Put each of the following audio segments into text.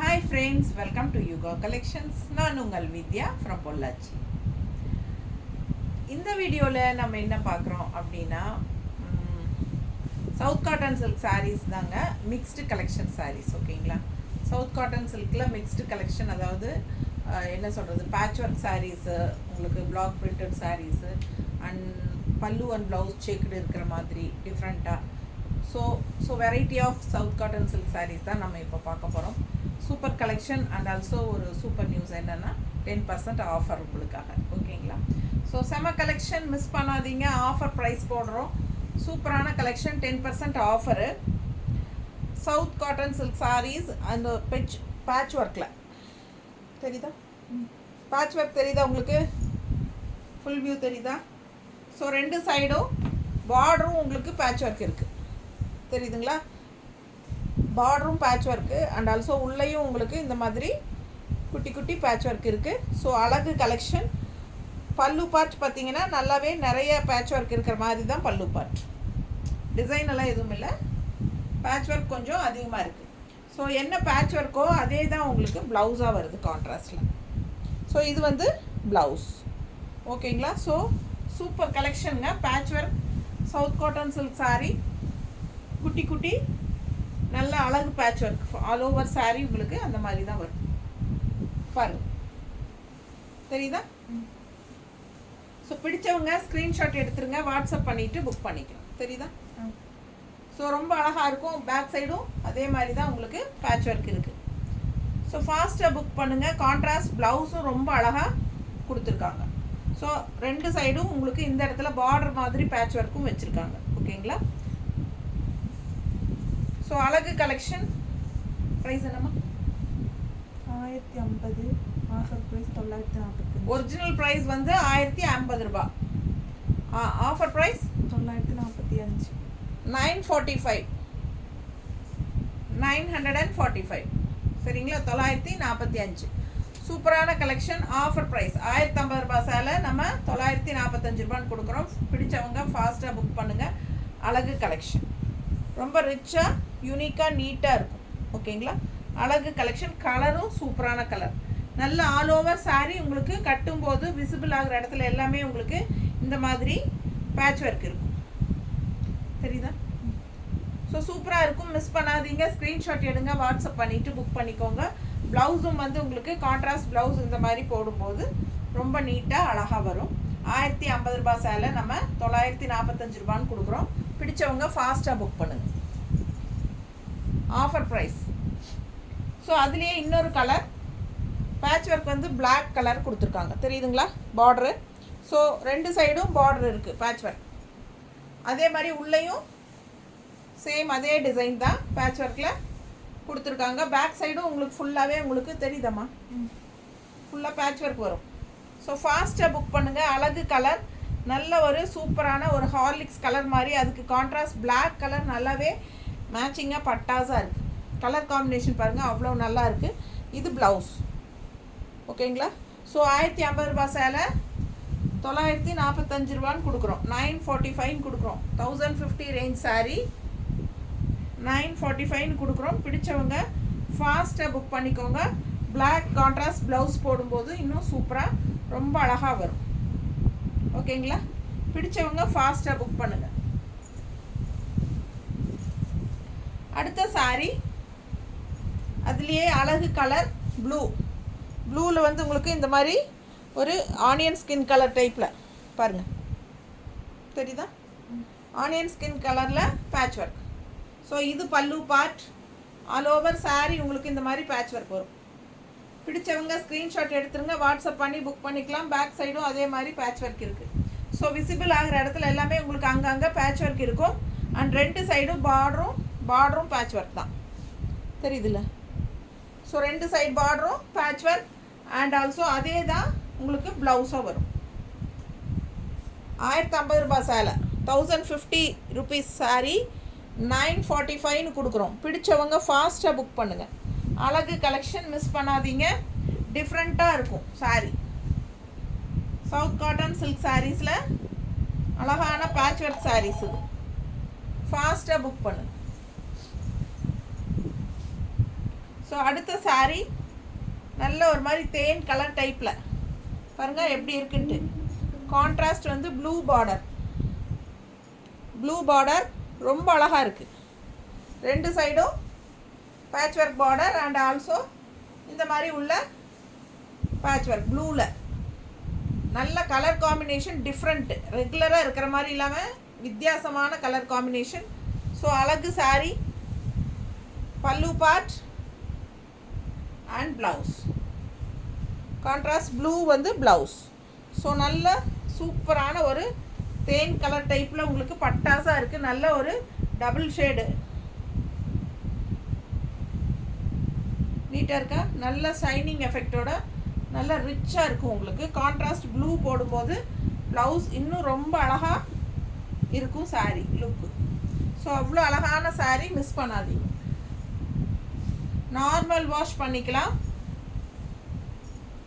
Hi friends, welcome to Yuga Collections. நான் உங்கள் வித்யா from Pollachi. இந்த வீடியோவில் நம்ம என்ன பார்க்குறோம் அப்படின்னா சவுத் காட்டன் சில்க் sarees தாங்க, மிக்ஸ்டு கலெக்ஷன் sarees. ஓகேங்களா? சவுத் காட்டன் சில்கில் மிக்ஸ்டு கலெக்ஷன், அதாவது என்ன சொல்கிறது, பேட்ச் ஒர்க் சாரீஸு, உங்களுக்கு black printed sarees and pallu and blouse checked இருக்கிற மாதிரி டிஃப்ரெண்ட்டாக. So variety of south cotton silk sarees தான் நம்ம இப்போ பார்க்க போகிறோம். சூப்பர் கலெக்ஷன் அண்ட் ஆல்சோ ஒரு சூப்பர் நியூஸ் என்னென்னா 10% ஆஃபர் உங்களுக்காக. ஓகேங்களா? ஸோ செம கலெக்ஷன், மிஸ் பண்ணாதீங்க. ஆஃபர் ப்ரைஸ் போடுறோம், சூப்பரான collection, 10% offer. South cotton silk sarees அந்த பேட்ச் ஒர்க்கில் தெரியுதா? பேட்ச் ஒர்க் தெரியுதா உங்களுக்கு? ஃபுல் வியூ தெரியுதா? ஸோ ரெண்டு சைடும் பார்டரும் உங்களுக்கு பேட்ச் ஒர்க் இருக்குது, தெரியுதுங்களா? பார்டரும் பேட்ச் ஒர்க்கு அண்ட் ஆல்சோ உள்ளேயும் உங்களுக்கு இந்த மாதிரி குட்டி குட்டி பேட்ச் ஒர்க் இருக்குது. ஸோ அழகு கலெக்ஷன். பல்லு பார்ட் பார்த்தீங்கன்னா நல்லாவே நிறைய பேட்ச் ஒர்க் இருக்கிற மாதிரி தான் பல்லு பார்ட். டிசைன் எல்லாம் எதுவும் இல்லை, பேட்ச் ஒர்க் கொஞ்சம் அதிகமாக இருக்குது. ஸோ என்ன பேட்ச் ஒர்க்கோ அதே தான் உங்களுக்கு ப்ளவுஸாக வருது கான்ட்ராஸ்டில். ஸோ இது வந்து ப்ளவுஸ். ஓகேங்களா? ஸோ சூப்பர் கலெக்ஷனுங்க. Patch work south cotton silk sari, குட்டி குட்டி நல்ல அழகு patch work all over sari உங்களுக்கு அந்த மாதிரி தான் வரும். பாருங்க, தெரியுதா? ஸோ பிடிச்சவங்க ஸ்க்ரீன்ஷாட் எடுத்துருங்க, வாட்ஸ்அப் பண்ணிவிட்டு புக் பண்ணிக்கலாம். தெரியுதா? ஸோ ரொம்ப அழகாக இருக்கும். பேக் சைடும் அதே மாதிரி தான் உங்களுக்கு பேட்ச் ஒர்க் இருக்குது. ஸோ ஃபாஸ்ட்டாக புக் பண்ணுங்கள். கான்ட்ராஸ்ட் ப்ளவுஸும் ரொம்ப அழகாக கொடுத்துருக்காங்க. ஸோ ரெண்டு சைடும் உங்களுக்கு இந்த இடத்துல பார்டர் மாதிரி பேட்ச் ஒர்க்கும் வச்சுருக்காங்க. ஓகேங்களா? ஸோ அழகு கலெக்ஷன். ப்ரைஸ் என்னம்மா? 1050. Offer price 940. ஒரிஜினல் ப்ரைஸ் வந்து 1050 ரூபாய். Offer price 945. 945. 945. சரிங்களா? 945. சூப்பரான கலெக்ஷன். ஆஃபர் ப்ரைஸ் 1050 ரூபாய் சேலை நம்ம 945 ரூபான்னு கொடுக்குறோம். பிடிச்சவங்க ஃபாஸ்ட்டாக புக் பண்ணுங்கள். அழகு கலெக்ஷன் ரொம்ப ரிச்சாக யூனிக்காக நீட்டாக இருக்கும். ஓகேங்களா? அழகு கலெக்ஷன். கலரும் சூப்பரான கலர். நல்ல ஆல் ஓவர் சாரீ உங்களுக்கு கட்டும்போது விசிபிள் ஆகிற இடத்துல எல்லாமே உங்களுக்கு இந்த மாதிரி பேட்ச் ஒர்க் இருக்கும். தெரியுதா? ஸோ சூப்பராக இருக்கும், மிஸ் பண்ணாதீங்க. ஸ்க்ரீன்ஷாட் எடுங்க, வாட்ஸ்அப் பண்ணிவிட்டு புக் பண்ணிக்கோங்க. ப்ளவுஸும் வந்து உங்களுக்கு கான்ட்ராஸ்ட் ப்ளவுஸ் இந்த மாதிரி போடும்போது ரொம்ப நீட்டாக அழகாக வரும். 1050 ரூபாய் சேலை நம்ம 945 ரூபான்னு கொடுக்குறோம். பிடிச்சவங்க ஃபாஸ்ட்டாக புக் பண்ணுங்கள். Offer price. ஸோ அதுலேயே இன்னொரு கலர் பேட்ச் ஒர்க் வந்து பிளாக் கலர் கொடுத்துருக்காங்க, தெரியுதுங்களா? பார்டரு. ஸோ ரெண்டு சைடும் பார்டர் இருக்குது பேட்ச் ஒர்க். அதே மாதிரி உள்ளேயும் சேம் அதே டிசைன் தான் பேட்ச் ஒர்க்கில் கொடுத்துருக்காங்க. பேக் சைடும் உங்களுக்கு ஃபுல்லாகவே உங்களுக்கு தெரியுதம்மா, ஃபுல்லாக பேட்ச் ஒர்க் வரும். ஸோ ஃபாஸ்ட்டாக புக் பண்ணுங்கள். அழகு கலர், நல்ல ஒரு சூப்பரான ஒரு ஹார்லிக்ஸ் கலர் மாதிரி, அதுக்கு கான்ட்ராஸ்ட் பிளாக் கலர் நல்லாவே மேட்சிங்காக பட்டாஸாக இருக்குது. கலர் காம்பினேஷன் பாருங்கள், அவ்வளோ நல்லா இருக்குது. இது ப்ளவுஸ். ஓகேங்களா? ஸோ 1050 ரூபாய் சேலை 945 ரூபான்னு கொடுக்குறோம். 945 கொடுக்குறோம். 1050 ரேஞ்ச் சாரீ 945 கொடுக்குறோம். பிடிச்சவங்க ஃபாஸ்ட்டாக புக் பண்ணிக்கோங்க. பிளாக் கான்ட்ராஸ்ட் ப்ளவுஸ் போடும்போது இன்னும் சூப்பராக ரொம்ப அழகாக வரும். ஓகேங்களா? பிடிச்சவங்க ஃபாஸ்ட்டாக புக் பண்ணுங்கள். அடுத்த சாரீ அதுலேயே அழகு கலர் ப்ளூவில் வந்து உங்களுக்கு இந்த மாதிரி ஒரு ஆனியன் ஸ்கின் கலர் டைப்பில் பாருங்கள், தெரியுதா? ஆனியன் ஸ்கின் கலரில் பேட்ச் ஒர்க். ஸோ இது பல்லு பார்ட். ஆல் ஓவர் சாரீ உங்களுக்கு இந்த மாதிரி பேட்ச் ஒர்க் வரும். பிடிச்சவங்க ஸ்க்ரீன்ஷாட் எடுத்துருங்க, வாட்ஸ்அப் பண்ணி புக் பண்ணிக்கலாம். பேக் சைடும் அதே மாதிரி பேட்ச் ஒர்க் இருக்குது. ஸோ விசிபிள் ஆகிற இடத்துல எல்லாமே உங்களுக்கு அங்கங்கே பேட்ச் ஒர்க் இருக்கும். அண்ட் ரெண்டு சைடும் பார்டரும் பேட்ச் ஒர்க் தான், தெரியுதுல்ல? ஸோ ரெண்டு சைடு பார்டரும் பேட்ச் ஒர்க் அண்ட் ஆல்சோ அதே தான் உங்களுக்கு ப்ளவுஸாக வரும். 1050 ரூபாய் சேலை 1050 ருபீஸ் சாரீ 945 கொடுக்குறோம். பிடிச்சவங்க ஃபாஸ்ட்டாக புக் பண்ணுங்கள். அழகு கலெக்ஷன், மிஸ் பண்ணாதீங்க. டிஃப்ரெண்ட்டாக இருக்கும் சாரீ. சவுத் காட்டன் சில்க் சாரீஸில் அழகான பேட்ச் ஒர்க் சாரீஸ் இது. ஃபாஸ்ட்டாக புக் பண்ணுங்கள். ஸோ அடுத்த saree நல்ல ஒரு மாதிரி தேன் கலர் டைப்பில் பாருங்கள் எப்படி இருக்குன்ட்டு. கான்ட்ராஸ்ட் வந்து ப்ளூ பார்டர் ரொம்ப அழகாக இருக்குது. ரெண்டு சைடும் patch work border and also இந்த மாதிரி உள்ள பேட்ச் ஒர்க் ப்ளூவில் நல்ல கலர் காம்பினேஷன், டிஃப்ரெண்ட்டு, ரெகுலராக இருக்கிற மாதிரி இல்லாமல் வித்தியாசமான கலர் காம்பினேஷன். ஸோ அழகு saree, பல்லு part and blouse. Contrast blue வந்து ப்ளவுஸ். ஸோ நல்ல சூப்பரான ஒரு தேன் கலர் டைப்பில் உங்களுக்கு பட்டாசாக இருக்குது. நல்ல ஒரு டபுள் ஷேடு நீட்டாக இருக்கா, நல்ல ஷைனிங் எஃபெக்டோட நல்ல ரிச்சாக இருக்கும் உங்களுக்கு. கான்ட்ராஸ்ட் ப்ளூ போடும்போது ப்ளவுஸ் இன்னும் ரொம்ப அழகாக இருக்கும் saree லுக்கு. ஸோ அவ்வளோ அழகான saree மிஸ் பண்ணாதீங்க. நார்மல் வாஷ் பண்ணிக்கலாம்.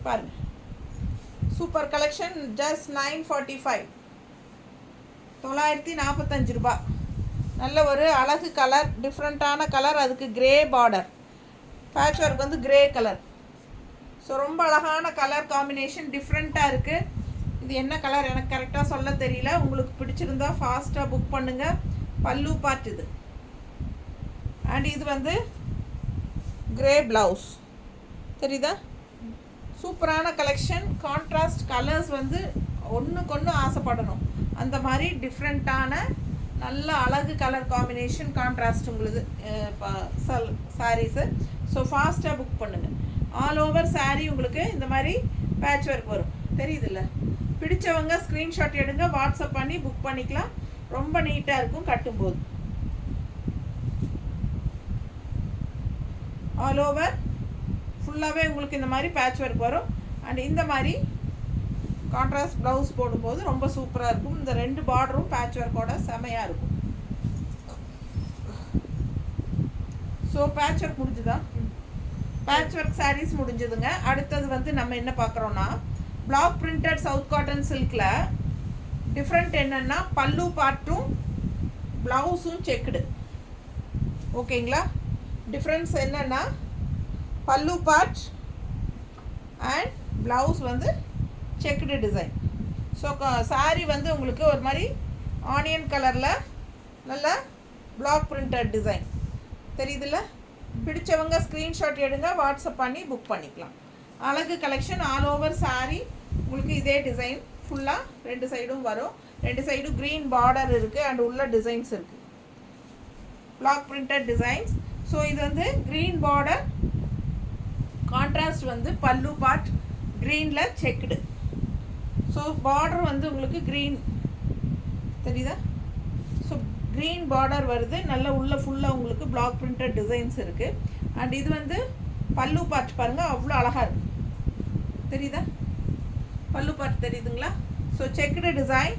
பாருங்கள் சூப்பர் கலெக்ஷன். ஜஸ்ட் 945, 945 ரூபா. நல்ல ஒரு அழகு கலர், டிஃப்ரெண்ட்டான கலர், அதுக்கு கிரே பார்டர், பேட்ச் ஒர்க் வந்து கிரே கலர். ஸோ ரொம்ப அழகான கலர் காம்பினேஷன், டிஃப்ரெண்ட்டாக இருக்குது. இது என்ன கலர் எனக்கு கரெக்டாக சொல்ல தெரியல. உங்களுக்கு பிடிச்சிருந்தா ஃபாஸ்ட்டாக புக் பண்ணுங்கள். பல்லு பார்ட் இது அண்ட் இது வந்து கிரே ப்ளவுஸ். தெரியுதா? சூப்பரான கலெக்ஷன். கான்ட்ராஸ்ட் கலர்ஸ் வந்து ஒன்றுக்கு ஒன்று ஆசைப்படணும். அந்த மாதிரி டிஃப்ரெண்ட்டான நல்ல அழகு கலர் காம்பினேஷன், கான்ட்ராஸ்ட் உங்களுக்கு சாரீஸு. ஸோ ஃபாஸ்ட்டாக புக் பண்ணுங்கள். ஆல் ஓவர் saree உங்களுக்கு இந்த மாதிரி பேட்ச் ஒர்க் வரும். தெரியுதுல்ல? பிடிச்சவங்க ஸ்க்ரீன்ஷாட் எடுங்க, வாட்ஸ்அப் பண்ணி புக் பண்ணிக்கலாம். ரொம்ப நீட்டாக இருக்கும் கட்டும்போது. ஆல் ஓவர் ஃபுல்லாகவே உங்களுக்கு இந்த மாதிரி பேட்ச் ஒர்க் வரும். அண்ட் இந்த மாதிரி கான்ட்ராஸ்ட் ப்ளவுஸ் போடும்போது ரொம்ப சூப்பராக இருக்கும். இந்த ரெண்டு பார்டரும் பேட்ச் ஒர்க்கோட செமையாக இருக்கும். ஸோ பேட்ச் ஒர்க் முடிஞ்சுதா? பேட்ச் ஒர்க் சாரீஸ் முடிஞ்சதுங்க. அடுத்தது வந்து நம்ம என்ன பார்க்குறோன்னா, பிளாக் பிரிண்டட் சவுத் காட்டன் சில்கில் டிஃப்ரெண்ட் என்னென்னா பல்லு பார்ட்டும் ப்ளவுஸும் செக்குடு. ஓகேங்களா? டிஃப்ரென்ஸ் என்னென்னா பல்லு பார்ட் அண்ட் ப்ளவுஸ் வந்து செக்குடு டிசைன். ஸோ சாரீ வந்து உங்களுக்கு ஒரு மாதிரி ஆனியன் கலரில் நல்ல பிளாக் பிரிண்டட் டிசைன் தெரியுதுல்ல? பிடிச்சவங்க ஸ்க்ரீன்ஷாட் எடுங்க, வாட்ஸ்அப் பண்ணி புக் பண்ணிக்கலாம். அழகு கலெக்ஷன். ஆல் ஓவர் saree உங்களுக்கு இதே டிசைன் ஃபுல்லாக ரெண்டு சைடும் வரும். ரெண்டு சைடும் க்ரீன் பார்டர் இருக்குது அண்ட் உள்ள டிசைன்ஸ் இருக்குது, பிளாக் பிரிண்டட் டிசைன்ஸ். ஸோ இது வந்து க்ரீன் பார்டர், கான்ட்ராஸ்ட் வந்து பல்லு பார்ட் க்ரீனில் செக்குடு. ஸோ பார்டர் வந்து உங்களுக்கு க்ரீன் தெரியுதா? ஸோ க்ரீன் பார்டர் வருது. நல்ல உள்ள ஃபுல்லாக உங்களுக்கு பிளாக் பிரிண்டட் டிசைன்ஸ் இருக்குது. அண்ட் இது வந்து பல்லு பார்ட் பாருங்கள், அவ்வளோ அழகாக இருக்குது. தெரியுதா? பல்லு பார்ட் தெரியுதுங்களா? ஸோ செக்குடு டிசைன்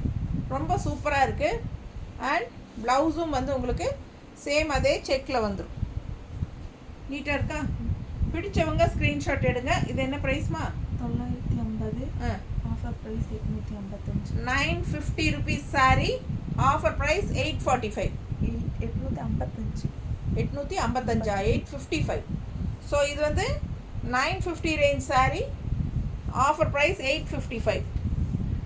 ரொம்ப சூப்பராக இருக்குது. அண்ட் ப்ளவுஸும் வந்து உங்களுக்கு சேம் அதே செக்கில் வந்துடும். நீட்டாக இருக்கா? பிடிச்சவங்க ஸ்க்ரீன்ஷாட் எடுங்க. இது என்ன ப்ரைஸ்மா? 950. Offer price 855. 950 rupees saree. Offer price 845. 855. 855 855. So இது வந்து 950 ரேஞ்ச் saree. Offer price 855.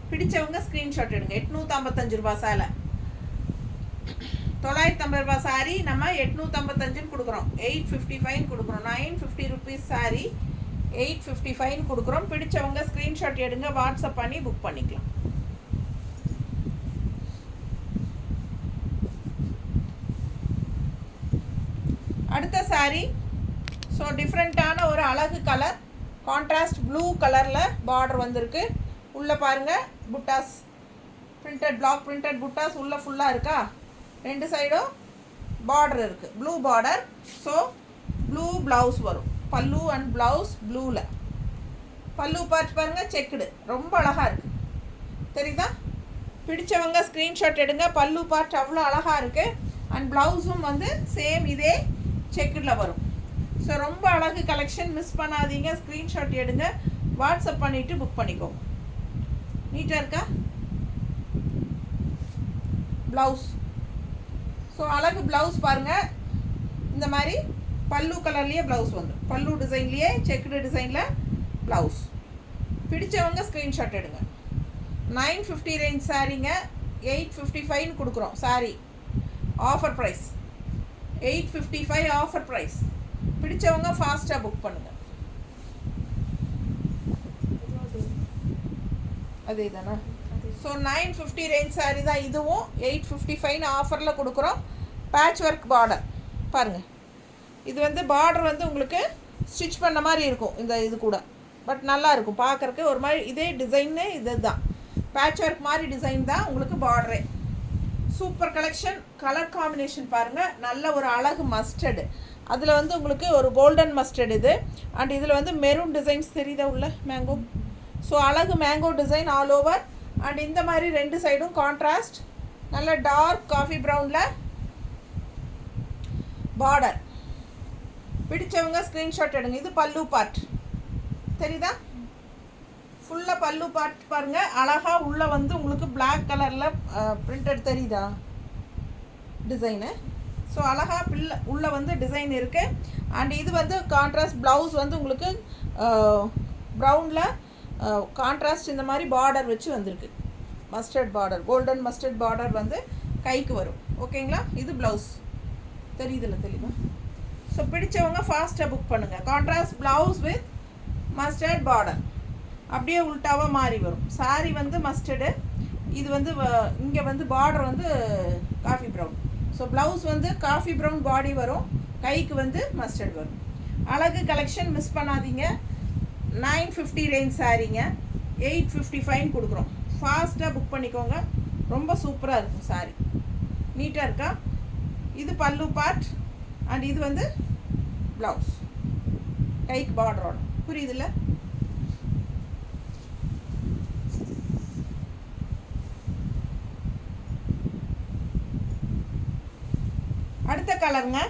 பிடிச்சவங்க ஸ்க்ரீன்ஷாட் எடுங்க. 855 ரூபா சேலை. 950 ரூபா சாரீ நம்ம 855 கொடுக்குறோம், 855 கொடுக்குறோம். 950 rupees saree 855 கொடுக்குறோம். பிடிச்சவங்க ஸ்க்ரீன்ஷாட் எடுங்க, வாட்ஸ்அப் பண்ணி புக் பண்ணிக்கலாம். அடுத்த saree ஸோ டிஃப்ரெண்ட்டான ஒரு அழகு கலர், கான்ட்ராஸ்ட் ப்ளூ கலரில் பார்டர் வந்திருக்கு. உள்ளே பாருங்கள் புட்டாஸ் பிரிண்டட், பிளாக் பிரிண்டட் புட்டாஸ் உள்ளே ஃபுல்லாக இருக்கா? ரெண்டு சைடும் பார்டர் இருக்குது, blue border. So blue blouse வரும். பல்லு அண்ட் ப்ளவுஸ் ப்ளூவில். பல்லு பார்த்து பாருங்கள் செக்குடு, ரொம்ப அழகாக இருக்குது. தெரியுதா? பிடிச்சவங்க ஸ்க்ரீன்ஷாட் எடுங்க. பல்லு பார்ட் அவ்வளோ அழகாக இருக்குது. அண்ட் ப்ளவுஸும் வந்து சேம் இதே செக்குடில் வரும். ஸோ ரொம்ப அழகு கலெக்ஷன், மிஸ் பண்ணாதீங்க. ஸ்க்ரீன்ஷாட் எடுங்க, வாட்ஸ்அப் பண்ணிவிட்டு புக் பண்ணிக்கோங்க. நீட்டாக இருக்கா? ப்ளவுஸ் ஸோ அழகு ப்ளவுஸ் பாருங்கள். இந்த மாதிரி பல்லு கலர்லேயே ப்ளவுஸ் வந்துடும். பல்லு டிசைன்லேயே செக்குடு டிசைனில் ப்ளவுஸ். பிடிச்சவங்க ஸ்க்ரீன்ஷாட் எடுங்க. 950 ரேஞ்ச் சாரீங்க 855 கொடுக்குறோம். Saree offer price 855 offer price. பிடிச்சவங்க ஃபாஸ்ட்டாக புக் பண்ணுங்கள். அதே தானே. ஸோ 950 ரேஞ்ச் சாரீ தான் இதுவும். 855 ஆஃபரில் கொடுக்குறோம். பேட்ச் ஒர்க் பார்டர் பாருங்கள். இது வந்து பார்டர் வந்து உங்களுக்கு ஸ்டிச் பண்ண மாதிரி இருக்கும் இந்த இது கூட. பட் நல்லா இருக்கும் பார்க்குறக்கு. ஒரு மாதிரி இதே டிசைன்னு இது தான். பேட்ச் ஒர்க் மாதிரி டிசைன் தான் உங்களுக்கு பார்டரே. Super collection. கலர் காம்பினேஷன் பாருங்கள். நல்ல ஒரு அழகு மஸ்டர்டு. அதில் வந்து உங்களுக்கு ஒரு கோல்டன் மஸ்டர்டு இது. அண்ட் இதில் வந்து மெரூன் டிசைன்ஸ் தெரியுதா உள்ள மேங்கோ. ஸோ அழகு mango design all over. And இந்த மாதிரி ரெண்டு சைடும் கான்ட்ராஸ்ட் நல்ல டார்க் காஃபி ப்ரௌனில் பார்டர். பிடிச்சவங்க ஸ்க்ரீன்ஷாட் எடுங்க. இது பல்லு பார்ட் தெரியுதா. ஃபுல்லாக பல்லு பார்ட் பாருங்கள். அழகாக உள்ளே வந்து உங்களுக்கு பிளாக் கலரில் பிரிண்டட் தெரியுதா டிசைனு. ஸோ அழகாக உள்ளே வந்து டிசைன் இருக்குது. அண்ட் இது வந்து கான்ட்ராஸ்ட் ப்ளவுஸ் வந்து உங்களுக்கு ப்ரௌனில் கான்ட்ராஸ்ட் இந்த மாதிரி பார்டர் வச்சு வந்திருக்கு. Mustard border, golden mustard border வந்து கைக்கு வரும். ஓகேங்களா. இது ப்ளவுஸ் தெரியுதுல்ல தெளிவா. ஸோ பிடிச்சவங்க ஃபாஸ்ட்டாக புக் பண்ணுங்கள். Contrast blouse with mustard border. அப்படியே உல்ட்டாவாக மாறி வரும். சாரீ வந்து மஸ்டர்டு. இது வந்து இங்கே வந்து பார்டர் வந்து காஃபி ப்ரௌன். ஸோ ப்ளவுஸ் வந்து காஃபி ப்ரௌன் பாடி வரும். கைக்கு வந்து மஸ்டர்ட் வரும். அழகு கலெக்ஷன் மிஸ் பண்ணாதீங்க. 950 ரேஞ்ச் சாரீங்க 855 கொடுக்குறோம். ஃபாஸ்ட்டாக புக் பண்ணிக்கோங்க. ரொம்ப சூப்பராக இருக்கும் சாரீ. நீட்டாக இருக்கா. இது பல்லு பார்ட். அண்ட் இது வந்து ப்ளவுஸ் கைக்கு பார்டரோட. புரியுதுல்ல. அடுத்த கலருங்க.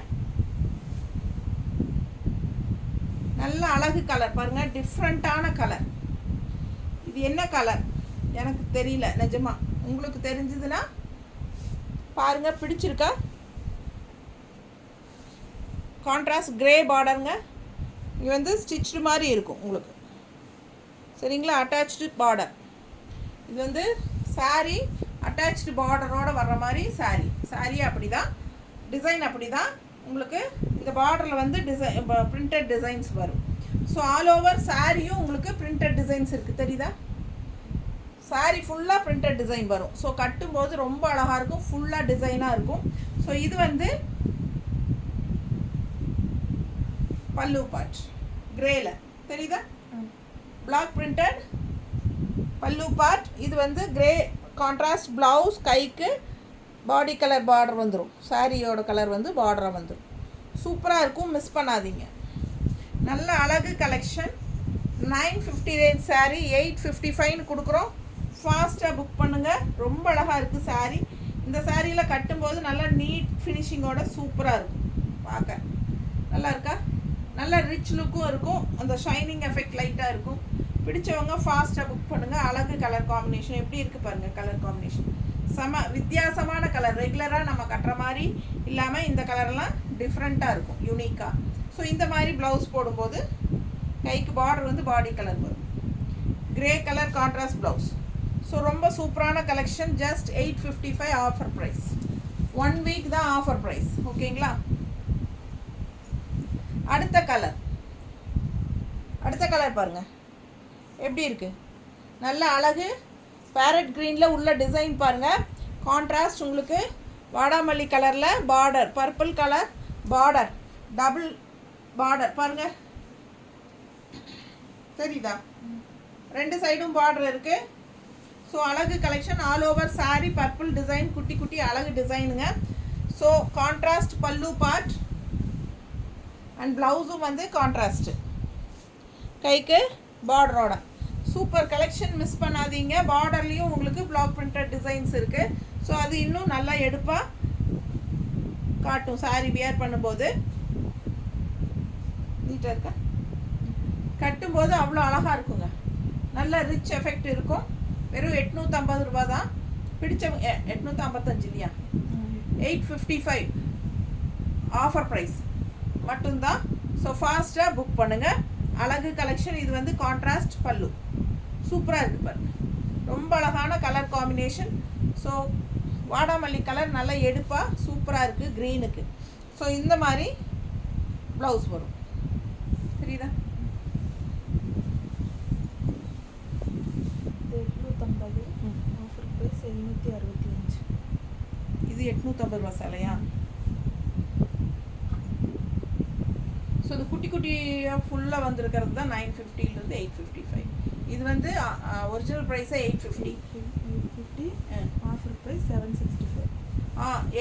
நல்ல அழகு கலர் பாருங்கள். டிஃப்ரெண்ட்டான கலர். இது என்ன கலர் எனக்கு தெரியல நிஜமா. உங்களுக்கு தெரிஞ்சதுன்னா பாருங்கள். பிடிச்சிருக்கா. கான்ட்ராஸ்ட் கிரே பார்டருங்க. இங்கே வந்து ஸ்டிச்சு மாதிரி இருக்கும் உங்களுக்கு. சரிங்களா. Attach border. இது வந்து சாரீ அட்டாச்சு பார்டரோடு வர்ற மாதிரி சாரீ அப்படி தான். டிசைன் அப்படி தான் உங்களுக்கு. இந்த பார்டரில் வந்து பிரிண்டட் டிசைன்ஸ் வரும். ஸோ ஆல் ஓவர் சாரியும் உங்களுக்கு பிரிண்டட் டிசைன்ஸ் இருக்குது தெரியுதா. சாரீ ஃபுல்லாக பிரிண்டட் டிசைன் வரும். ஸோ கட்டும்போது ரொம்ப அழகாக இருக்கும். ஃபுல்லாக டிசைனாக இருக்கும். ஸோ இது வந்து பல்லு பார்ட் கிரேல தெரியுதா. பிளாக் பிரிண்டட் பல்லு பார்ட். இது வந்து கிரே கான்ட்ராஸ்ட் ப்ளவுஸ். கைக்கு பாடி கலர் பார்டர் வந்துடும். சாரியோட கலர் வந்து பார்டராக வந்துடும். சூப்பராக இருக்கும். மிஸ் பண்ணாதீங்க. நல்ல அழகு கலெக்ஷன். 950 ரேஞ்ச் சாரீ 855 கொடுக்குறோம். ஃபாஸ்ட்டாக புக் பண்ணுங்கள். ரொம்ப அழகாக இருக்குது சாரீ. இந்த சாரியில் கட்டும்போது நல்லா நீட் ஃபினிஷிங்கோட சூப்பராக இருக்கும். பார்க்க நல்லா இருக்கா. நல்ல ரிச் லுக்கும் இருக்கும். அந்த ஷைனிங் எஃபெக்ட் லைட்டாக இருக்கும். பிடிச்சவங்க ஃபாஸ்ட்டாக புக் பண்ணுங்கள். அழகு கலர் காம்பினேஷன் எப்படி இருக்குது பாருங்கள். கலர் காம்பினேஷன் வித்தியாசமான கலர். ரெகுலராக நம்ம கட்டுற மாதிரி இல்லாமல் இந்த கலர்லாம் டிஃப்ரெண்ட்டாக இருக்கும். யூனிக்காக. ஸோ இந்த மாதிரி ப்ளவுஸ் போடும்போது கைக்கு பார்டர் வந்து பாடி கலர் வரும். Grey colour contrast blouse. So ரொம்ப சூப்பரான collection. Just 855 offer price. 1 week தான் ஆஃபர் ப்ரைஸ். ஓகேங்களா. அடுத்த கலர் பாருங்கள் எப்படி இருக்குது. நல்ல அழகு பேரட் க்ரீனில் உள்ள டிசைன் பாருங்கள். கான்ட்ராஸ்ட் உங்களுக்கு வாடாமல்லி கலரில் border. Purple colour border. Double border பாருங்கள் தெரியுதா. ரெண்டு சைடும் பார்டர் இருக்குது. ஸோ அழகு collection. All over sari purple design. குட்டி குட்டி அழகு டிசைனுங்க. ஸோ கான்ட்ராஸ்ட் பல்லு பார்ட். அண்ட் ப்ளவுஸும் வந்து கான்ட்ராஸ்ட்டு. கைக்கு பார்டரோட. Super collection. மிஸ் பண்ணாதீங்க. பார்டர்லேயும் உங்களுக்கு பிளாக் பிரிண்டட் டிசைன்ஸ் இருக்குது. ஸோ அது இன்னும் நல்லா எடுப்பாக காட்டும் சாரீ வியர் பண்ணும்போது. நீட்டாக இருக்கா. கட்டும்போது அவ்வளோ அழகாக இருக்குங்க. நல்ல ரிச் எஃபெக்ட் இருக்கும். வெறும் 850 ரூபா தான். பிடிச்சவங்க 855 இல்லையா. 855 ஆஃபர் ப்ரைஸ். மட்டும்தான். ஸோ ஃபாஸ்ட்டாக புக் பண்ணுங்கள். அழகு கலெக்ஷன். இது வந்து கான்ட்ராஸ்ட் பல்லு, சூப்பராக இருக்குது பாருங்க, ரொம்ப அழகான கலர் காம்பினேஷன். ஸோ வாடாமல்லி கலர் நல்லா எடுப்பாக சூப்பராக இருக்குது க்ரீனுக்கு. ஸோ இந்த மாதிரி ப்ளவுஸ் வரும், தெரியுதா? இது 850, ஆஃபர் ப்ரைஸ் 765. இது 850 ரூபா சேலையா? ஸோ இது குட்டி குட்டியாக ஃபுல்லாக வந்திருக்கிறது தான் 950லேருந்து 855. இது வந்து ஒரிஜினல் ப்ரைஸே 850. 850, ஆஃபர் ப்ரைஸ் 765.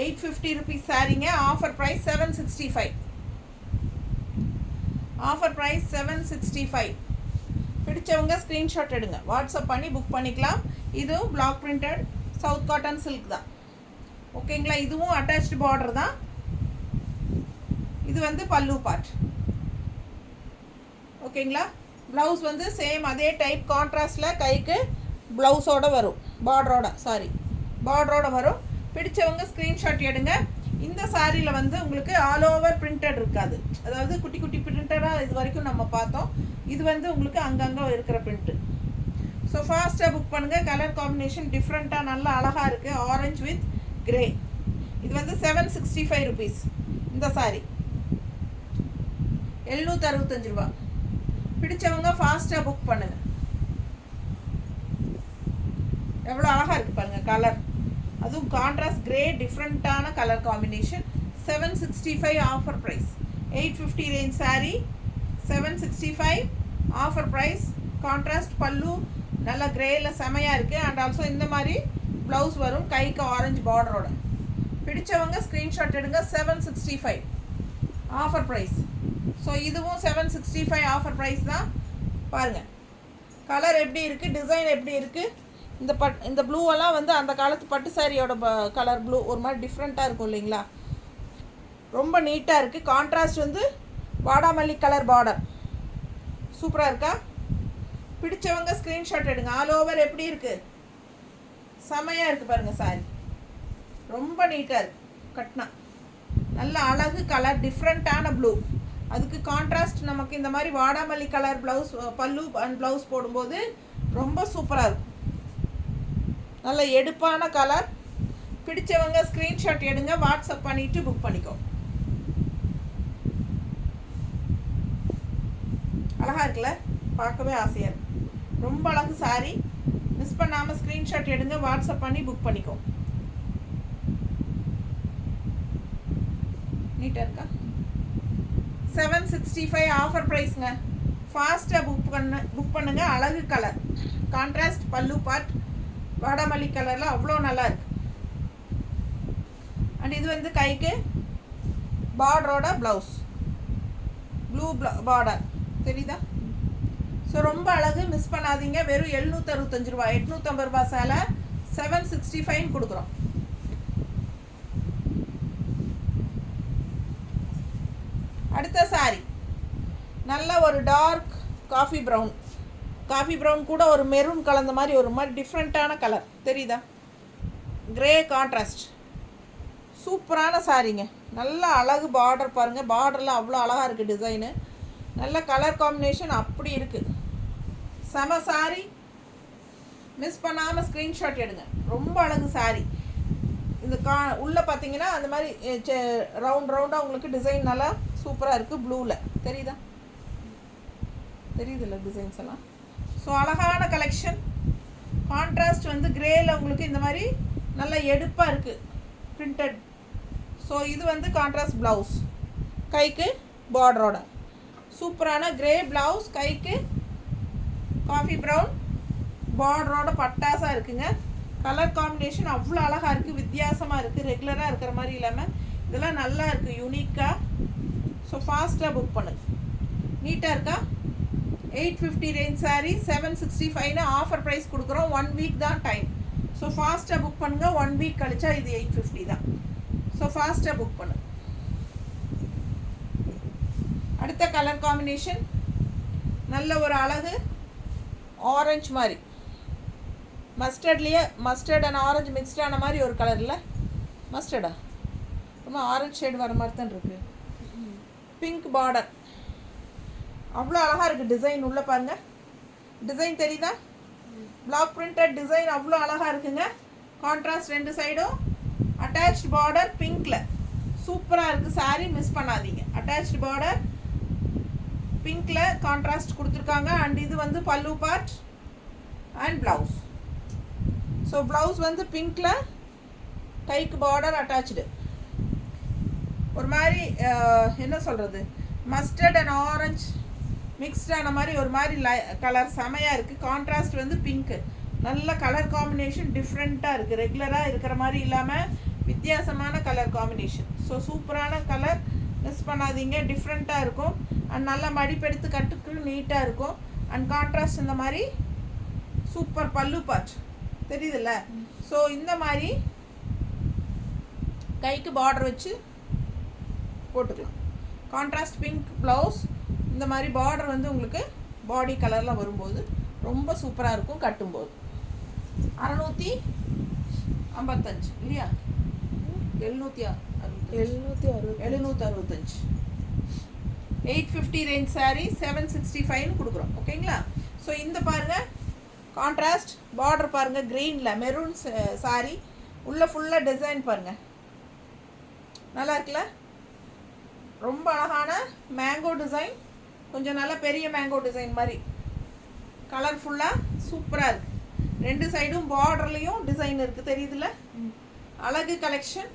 850 ருபீஸ் சாரீங்க. Offer price 765. Offer price 765. பிடிச்சவங்க ஸ்க்ரீன்ஷாட் எடுங்க, வாட்ஸ்அப் பண்ணி புக் பண்ணிக்கலாம். இதுவும் block printed south cotton silk தான், ஓகேங்களா? இதுவும் அட்டாச்டு பார்டர் தான். இது வந்து பல்லு பார்ட், ஓகேங்களா? ப்ளவுஸ் வந்து சேம் அதே டைப் கான்ட்ராஸ்டில் கைக்கு ப்ளவுஸோடு வரும், பார்டரோட வரும். பிடிச்சவங்க ஸ்க்ரீன்ஷாட் எடுங்க. இந்த சாரியில் வந்து உங்களுக்கு ஆல் ஓவர் பிரிண்டட் இருக்காது, அதாவது குட்டி குட்டி பிரிண்டடாக இது வரைக்கும் நம்ம பார்த்தோம். இது வந்து உங்களுக்கு அங்கங்கே இருக்கிற பிரிண்ட்டு. ஸோ ஃபாஸ்ட்டாக புக் பண்ணுங்கள். கலர் காம்பினேஷன் டிஃப்ரெண்ட்டாக நல்லா அழகாக இருக்குது, ஆரஞ்சு வித் கிரே. இது வந்து 765 ருபீஸ். இந்த சாரி 765 ரூபா. பிடிச்சவங்க ஃபாஸ்ட்டாக புக் பண்ணுங்கள். எவ்வளோ அழகாக இருக்குது பாருங்கள் கலர், அதுவும் கான்ட்ராஸ்ட் கிரே, டிஃப்ரெண்ட்டான colour combination. 765 offer price. 850 range saree 765 offer price. Contrast pallu நல்லா கிரேயில் செமையாக இருக்குது. அண்ட் ஆல்சோ இந்த மாதிரி ப்ளவுஸ் வரும் கைக்கு ஆரஞ்சு பார்டரோட. பிடிச்சவங்க ஸ்க்ரீன்ஷாட் எடுங்க. 765 ஆஃபர் ப்ரைஸ். ஸோ இதுவும் 765 ஆஃபர் ப்ரைஸ் தான். பாருங்கள் கலர் எப்படி இருக்குது, டிசைன் எப்படி இருக்குது. இந்த ப்ளூவெல்லாம் வந்து அந்த காலத்து பட்டு சாரியோட கலர் ப்ளூ ஒரு மாதிரி டிஃப்ரெண்ட்டாக இருக்கும் இல்லைங்களா? ரொம்ப நீட்டாக இருக்குது. கான்ட்ராஸ்ட் வந்து வாடாமல்லி கலர் பார்டர், சூப்பராக இருக்கா? பிடிச்சவங்க ஸ்க்ரீன்ஷாட் எடுங்க. ஆல் ஓவர் எப்படி இருக்குது, செமையாக இருக்குது பாருங்கள் சாரி, ரொம்ப நீட்டாக இருக்குது. கட்னா நல்ல அழகு கலர், டிஃப்ரெண்ட்டான ப்ளூ. அதுக்கு கான்ட்ராஸ்ட் நமக்கு இந்த மாதிரி வாடாமல்லி கலர் ப்ளவுஸ் பல்லு அண்ட் ப்ளவுஸ் போடும்போது ரொம்ப சூப்பராக இருக்கும். நல்ல எடுப்பான கலர். பிடிச்சவங்க ஸ்க்ரீன்ஷாட் எடுங்க, வாட்ஸ்அப் பண்ணிவிட்டு புக் பண்ணிக்கோ. அழகாக இருக்குல்ல, பார்க்கவே ஆசையாக இருக்கு. ரொம்ப அழகு சாரி. மிஸ் பண்ணாமல் ஸ்க்ரீன்ஷாட் எடுங்க, வாட்ஸ்அப் பண்ணி புக் பண்ணிக்கோ. நீட்டாக இருக்கா? 765 ஆஃபர் ப்ரைஸுங்க. ஃபாஸ்ட்டாக புக் பண்ணுங்க. அழகு கலர், கான்ட்ராஸ்ட் பல்லு பார்ட் வாடாமல்லி கலரில் அவ்வளோ நல்லா இருக்கு. அண்ட் இது வந்து கைக்கு பார்டரோட ப்ளவுஸ், ப்ளூ பார்டர், தெரியுதா? ஸோ ரொம்ப அழகு, மிஸ் பண்ணாதீங்க. வெறும் 765 ரூபா. 850 ரூபா சேலை 765 கொடுக்குறோம். அடுத்த சாரி நல்ல ஒரு டார்க் காஃபி ப்ரௌன் கூட ஒரு மெரூன் கலந்த மாதிரி ஒரு மாதிரி டிஃப்ரெண்ட்டான கலர், தெரியுதா? கிரே கான்ட்ராஸ்ட், சூப்பரான சாரீங்க. நல்ல அழகு பார்டர் பாருங்கள், பார்டரில் அவ்வளோ அழகாக இருக்குது டிசைனு. நல்ல கலர் காம்பினேஷன் அப்படி இருக்குது, செம சாரி. மிஸ் பண்ணாமல் ஸ்க்ரீன்ஷாட் எடுங்க. ரொம்ப அழகு சாரி. இந்த உள்ளே பார்த்தீங்கன்னா அந்த மாதிரி ரவுண்டாக உங்களுக்கு டிசைன் நல்லா சூப்பராக இருக்குது ப்ளூவில், தெரியுதுல்ல டிசைன்ஸ் எல்லாம். ஸோ அழகான கலெக்ஷன். கான்ட்ராஸ்ட் வந்து கிரேயில் உங்களுக்கு இந்த மாதிரி நல்லா எடுப்பாக இருக்குது பிரிண்டட். ஸோ இது வந்து கான்ட்ராஸ்ட் ப்ளவுஸ், கைக்கு பார்டரோட சூப்பரான கிரே ப்ளவுஸ், கைக்கு காஃபி ப்ரௌன் பார்டரோட பட்டாசாக இருக்குங்க. கலர் காம்பினேஷன் அவ்வளோ அழகாக இருக்குது, வித்தியாசமாக இருக்குது, ரெகுலராக இருக்கிற மாதிரி இல்லாமல் இதெல்லாம் நல்லா இருக்குது, யூனிக்காக. ஸோ ஃபாஸ்ட்டாக புக் பண்ணுங்க. நீட்டாக இருக்கா? 850 ரேஞ்ச் சாரீ 765 ஆஃபர் ப்ரைஸ் கொடுக்குறோம். 1 வீக் தான் டைம். ஸோ ஃபாஸ்ட்டாக புக் பண்ணுங்கள். 1 வீக் கழிச்சா இது 850 தான். ஸோ ஃபாஸ்ட்டாக புக் பண்ணுங்க. அடுத்த கலர் காம்பினேஷன் நல்ல ஒரு அழகு ஆரஞ்சு மாதிரி, மஸ்டர்ட் அண்ட் ஆரஞ்சு மிக்ஸ்டான மாதிரி ஒரு கலரில். மஸ்டர்டா ரொம்ப ஆரஞ்சு ஷேடு வர மாதிரி தான் இருக்குது. பிங்க் பார்டர், அவ்வளோ அழகாக இருக்குது டிசைன். உள்ளே பாருங்கள், டிசைன் தெரியுதா? பிளாக் பிரிண்டட் டிசைன் அவ்வளோ அழகாக இருக்குங்க. கான்ட்ராஸ்ட் 2 சைடும் அட்டாச்ட் பார்டர் பிங்க்கில் சூப்பராக இருக்குது. சாரீ மிஸ் பண்ணாதீங்க. அட்டாச்ட் பார்டர் பிங்க்கில் கான்ட்ராஸ்ட் கொடுத்துருக்காங்க. அண்ட் இது வந்து பல்லு part and blouse. So blouse வந்து பிங்க்கில், கைக்கு பார்டர் அட்டாச்சு. ஒரு மாதிரி என்ன சொல்கிறது, மஸ்டர்ட் அண்ட் ஆரஞ்சு மிக்ஸ்டான மாதிரி ஒரு மாதிரி கலர் செமையாக இருக்குது. கான்ட்ராஸ்ட் வந்து பிங்க்கு, நல்ல கலர் காம்பினேஷன், டிஃப்ரெண்ட்டாக இருக்குது. ரெகுலராக இருக்கிற மாதிரி இல்லாமல் வித்தியாசமான கலர் காம்பினேஷன். ஸோ சூப்பரான கலர், மிஸ் பண்ணாதீங்க. டிஃப்ரெண்ட்டாக இருக்கும் அண்ட் நல்லா மடிப்பெடுத்து கட்டுக்கு நீட்டாக இருக்கும். அண்ட் கான்ட்ராஸ்ட் இந்த மாதிரி சூப்பர் பல்லு பார்ட் தெரியுதுல்ல? ஸோ இந்த மாதிரி கைக்கு பார்டர் வச்சு போட்டுக்கலாம். கான்ட்ராஸ்ட் பிங்க் ப்ளவுஸ், இந்த மாதிரி பார்டர் வந்து உங்களுக்கு பாடி கலரில் வரும்போது ரொம்ப சூப்பராக இருக்கும் கட்டும்போது. 655 இல்லையா? 765 850 ரேஞ்ச் சாரீ 765 கொடுக்குறோம். ஓகேங்களா? ஸோ இந்த பாருங்கள் கான்ட்ராஸ்ட் பார்டர் பாருங்கள், க்ரீனில் மெரூன் சாரீ, உள்ளே ஃபுல்லாக டிசைன் பாருங்கள், நல்லா இருக்குல்ல? ரொம்ப அழகான மேங்கோ டிசைன், கொஞ்சம் நல்லா பெரிய மேங்கோ டிசைன் மாதிரி கலர்ஃபுல்லாக சூப்பராக இருக்குது. 2 சைடும் பார்டர்லேயும் டிசைன் இருக்குது, தெரியுதுல்ல? அழகு கலெக்ஷன்.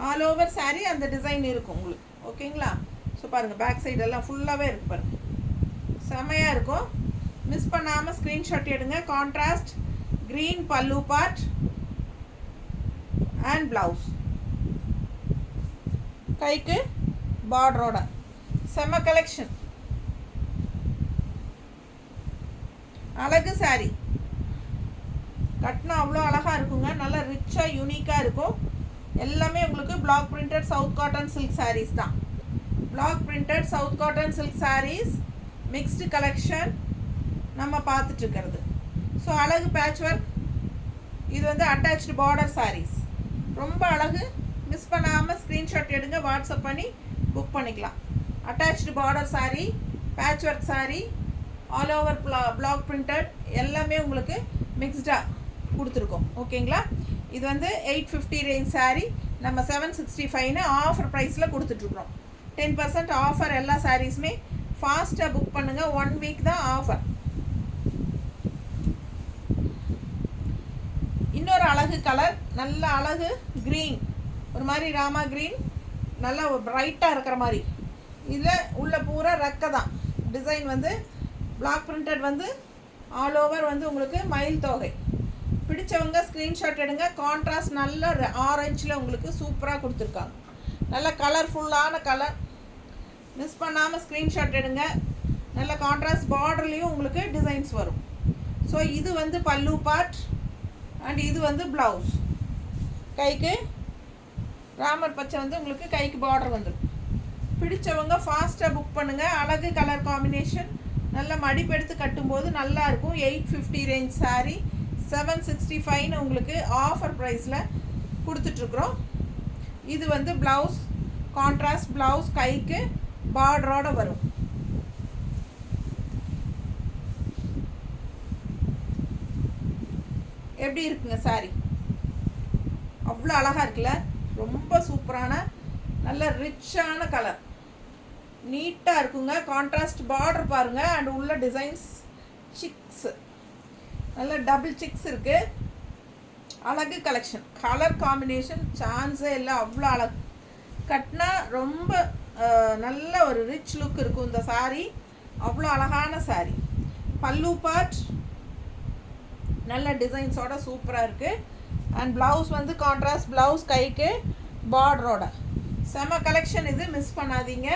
ஆல் ஓவர் சாரீ அந்த டிசைன் இருக்கும் உங்களுக்கு. ஓகேங்களா? ஸோ பாருங்கள், பேக் சைடெல்லாம் ஃபுல்லாகவே இருக்குது பாருங்கள், செமையாக இருக்கும். மிஸ் பண்ணாமல் ஸ்க்ரீன்ஷாட் எடுங்க. கான்ட்ராஸ்ட் க்ரீன் பல்லு பார்ட் அண்ட் ப்ளவுஸ், கைக்கு பார்டரோட செம்ம கலெக்ஷன். அழகு சாரீ கட்டினா அவ்வளோ அழகாக இருக்குங்க. நல்லா ரிச்சாக யூனிக்காக இருக்கும். எல்லாமே உங்களுக்கு black printed south cotton silk saris தான். Block printed south cotton silk saris mixed collection நம்ம பார்த்துட்ருக்கிறது. ஸோ அழகு பேட்ச் ஒர்க், இது வந்து அட்டாச்டு பார்டர் சாரீஸ், ரொம்ப அழகு. மிஸ் பண்ணாமல் ஸ்க்ரீன்ஷாட் எடுங்க, வாட்ஸ்அப் பண்ணி புக் பண்ணிக்கலாம். Attached border saree, patch work saree, all over block printed எல்லாமே உங்களுக்கு மிக்ஸ்டாக கொடுத்துருக்கோம். ஓகேங்களா? இது வந்து 850 ரேஞ்ச் சாரீ நம்ம 765 ஆஃபர் ப்ரைஸில் கொடுத்துட்ருக்குறோம். 10% ஆஃபர். எல்லா சாரீஸுமே ஃபாஸ்ட்டாக புக் பண்ணுங்கள், 1 வீக் தான் ஆஃபர். இன்னொரு அழகு கலர், நல்ல அழகு க்ரீன், ஒரு மாதிரி ராமா க்ரீன், நல்லா ப்ரைட்டாக இருக்கிற மாதிரி. இதில் உள்ள பூரா ரெக்கை தான் டிசைன் வந்து பிளாக் பிரிண்டட் வந்து ஆல் ஓவர் வந்து உங்களுக்கு மயில் தொகை. பிடிச்சவங்க ஸ்க்ரீன்ஷாட் எடுங்க. கான்ட்ராஸ்ட் நல்ல ஆரஞ்சில் உங்களுக்கு சூப்பராக கொடுத்துருக்காங்க, நல்ல கலர்ஃபுல்லான கலர். மிஸ் பண்ணாமல் ஸ்க்ரீன்ஷாட் எடுங்க. நல்ல கான்ட்ராஸ்ட் பார்டர்லேயும் உங்களுக்கு டிசைன்ஸ் வரும். ஸோ இது வந்து பல்லு பார்ட் அண்ட் இது வந்து ப்ளவுஸ். கைக்கு ராமர் பச்சை வந்து உங்களுக்கு கைக்கு பார்டர் வந்துடும். பிடிச்சவங்க ஃபாஸ்ட்டாக புக் பண்ணுங்கள். அழகு கலர் காம்பினேஷன், நல்ல மடிப்பெடுத்து கட்டும்போது நல்லா இருக்கும். 850 ரேஞ்ச் சாரீ 765 உங்களுக்கு ஆஃபர் ப்ரைஸில் கொடுத்துட்ருக்குறோம். இது வந்து ப்ளவுஸ், கான்ட்ராஸ்ட் ப்ளவுஸ், கைக்கு பார்டரோட வரும். எப்படி இருக்குங்க சாரீ? அவ்வளோ அழகாக இருக்குல்ல? ரொம்ப சூப்பரான நல்ல ரிச்சான கலர், நீட்டாக இருக்குங்க. கான்ட்ராஸ்ட் பார்டர் பாருங்கள் அண்ட் உள்ள டிசைன்ஸ் சிக்ஸ், நல்ல டபுள் சிக்ஸ் இருக்குது. அழகு கலெக்ஷன், கலர் காம்பினேஷன் சான்ஸே இல்லை, அவ்வளோ அழகு. கட்டினா ரொம்ப நல்ல ஒரு ரிச் லுக் இருக்கும் இந்த சாரீ. அவ்வளோ அழகான சாரீ. பல்லு பார்ட் நல்ல டிசைன்ஸோட சூப்பராக இருக்குது. அண்ட் ப்ளவுஸ் வந்து கான்ட்ராஸ்ட் ப்ளவுஸ், கைக்கு பார்டரோட செம கலெக்ஷன். இது மிஸ் பண்ணாதீங்க.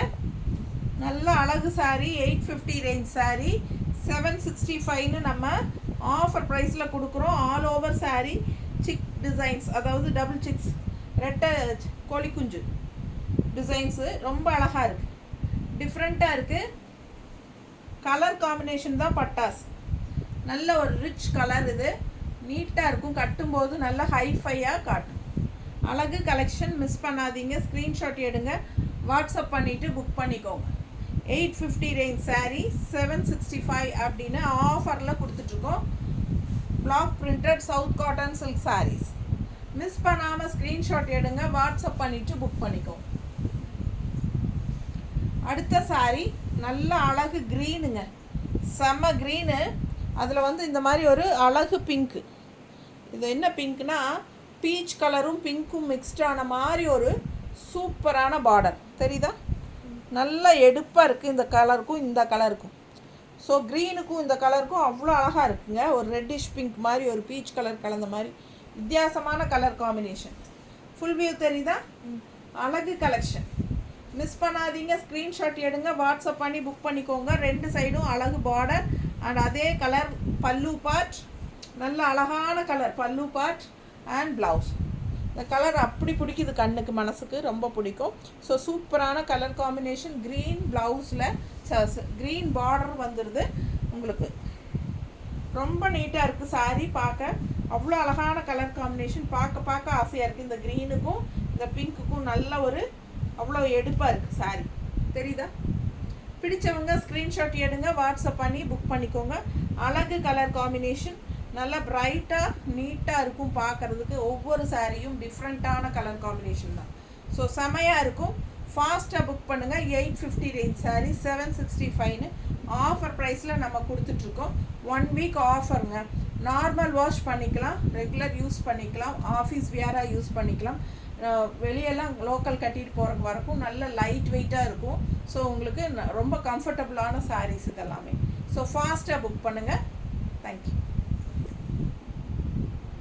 நல்ல அழகு சாரீ, 850 ரேஞ்ச் சாரீ 765 நம்ம ஆஃபர் ப்ரைஸில் கொடுக்குறோம். All over saree chick designs, அதாவது டபுள் சிக்ஸ், ரெட்டை கோழி குஞ்சு டிசைன்ஸு ரொம்ப அழகாக இருக்குது, டிஃப்ரெண்ட்டாக இருக்குது. கலர் காம்பினேஷன் தான் பட்டாஸ். நல்ல ஒரு ரிச் கலர், இது நீட்டாக இருக்கும். கட்டும்போது நல்ல ஹைஃபையாக காட்டும். அழகு கலெக்ஷன் மிஸ் பண்ணாதீங்க. ஸ்க்ரீன்ஷாட் எடுங்க, வாட்ஸ்அப் பண்ணிவிட்டு புக் பண்ணிக்கோங்க. 850 ரேஞ்ச் saree 765 அப்படின்னு ஆஃபரில் கொடுத்துட்ருக்கோம். Block printed south cotton silk sarees. Miss பண்ணாமல் ஸ்க்ரீன்ஷாட் எடுங்க, வாட்ஸ்அப் பண்ணிவிட்டு புக் பண்ணிக்கோங்க. அடுத்த saree நல்ல அழகு க்ரீனுங்க, செம்ம க்ரீனு. அதில் வந்து இந்த மாதிரி ஒரு அழகு பிங்க்கு. இது என்ன பிங்க்னா பீச் கலரும் பிங்க்கும் மிக்ஸ்டான மாதிரி ஒரு சூப்பரான பார்டர் தெரியுதா? நல்ல எடுப்பாக இருக்குது இந்த கலருக்கும் இந்த கலருக்கும். ஸோ க்ரீனுக்கும் இந்த கலருக்கும் அவ்வளோ அழகாக இருக்குங்க. ஒரு ரெட்டிஷ் பிங்க் மாதிரி ஒரு பீச் கலர் கலந்த மாதிரி வித்தியாசமான கலர் காம்பினேஷன். ஃபுல் வியூ தெரியுதா? அழகு கலெக்ஷன். மிஸ் பண்ணாதீங்க, ஸ்க்ரீன்ஷாட் எடுங்க, வாட்ஸ்அப் பண்ணி புக் பண்ணிக்கோங்க. 2 சைடும் அழகு பார்டர் அண்ட் அதே கலர் பல்லு பார்ட். நல்ல அழகான கலர் பல்லு பார்ட் அண்ட் ப்ளவுஸ். இந்த கலர் அப்படி பிடிக்குது கண்ணுக்கு, மனசுக்கு ரொம்ப பிடிக்கும். ஸோ சூப்பரான கலர் காம்பினேஷன். க்ரீன் ப்ளவுஸில் க்ரீன் பார்டர் வந்துடுது உங்களுக்கு. ரொம்ப நீட்டாக இருக்குது saree பார்க்க. அவ்வளோ அழகான கலர் காம்பினேஷன். பார்க்க ஆசையாக இருக்குது. இந்த க்ரீனுக்கும் இந்த பிங்க்குக்கும் நல்ல ஒரு அவ்வளோ எடுப்பாக இருக்குது saree தெரியுதா? பிடிச்சவங்க ஸ்க்ரீன்ஷாட் எடுங்க, வாட்ஸ்அப் பண்ணி புக் பண்ணிக்கோங்க. அழகு கலர் காம்பினேஷன், நல்லா பிரைட்டாக நீட்டாக இருக்கும் பார்க்குறதுக்கு. ஒவ்வொரு சாரியும் டிஃப்ரெண்ட்டான கலர் காம்பினேஷன் தான். ஸோ செமையாக இருக்கும். ஃபாஸ்ட்டாக புக் பண்ணுங்கள். 850 ரேஞ்ச் saree 765ன்னு ஆஃபர் ப்ரைஸில் நம்ம கொடுத்துட்ருக்கோம். 1 வீக் ஆஃபருங்க. நார்மல் வாஷ் பண்ணிக்கலாம், ரெகுலர் யூஸ் பண்ணிக்கலாம், ஆஃபீஸ் வியராக யூஸ் பண்ணிக்கலாம். வெளியெல்லாம் லோக்கல் கட்டிட்டு போகிறக்கு வரைக்கும் நல்ல லைட் வெயிட்டாக இருக்கும். ஸோ உங்களுக்கு ரொம்ப கம்ஃபர்டபுளான sarees இதெல்லாமே. ஸோ ஃபாஸ்ட்டாக புக் பண்ணுங்கள். தேங்க்யூ.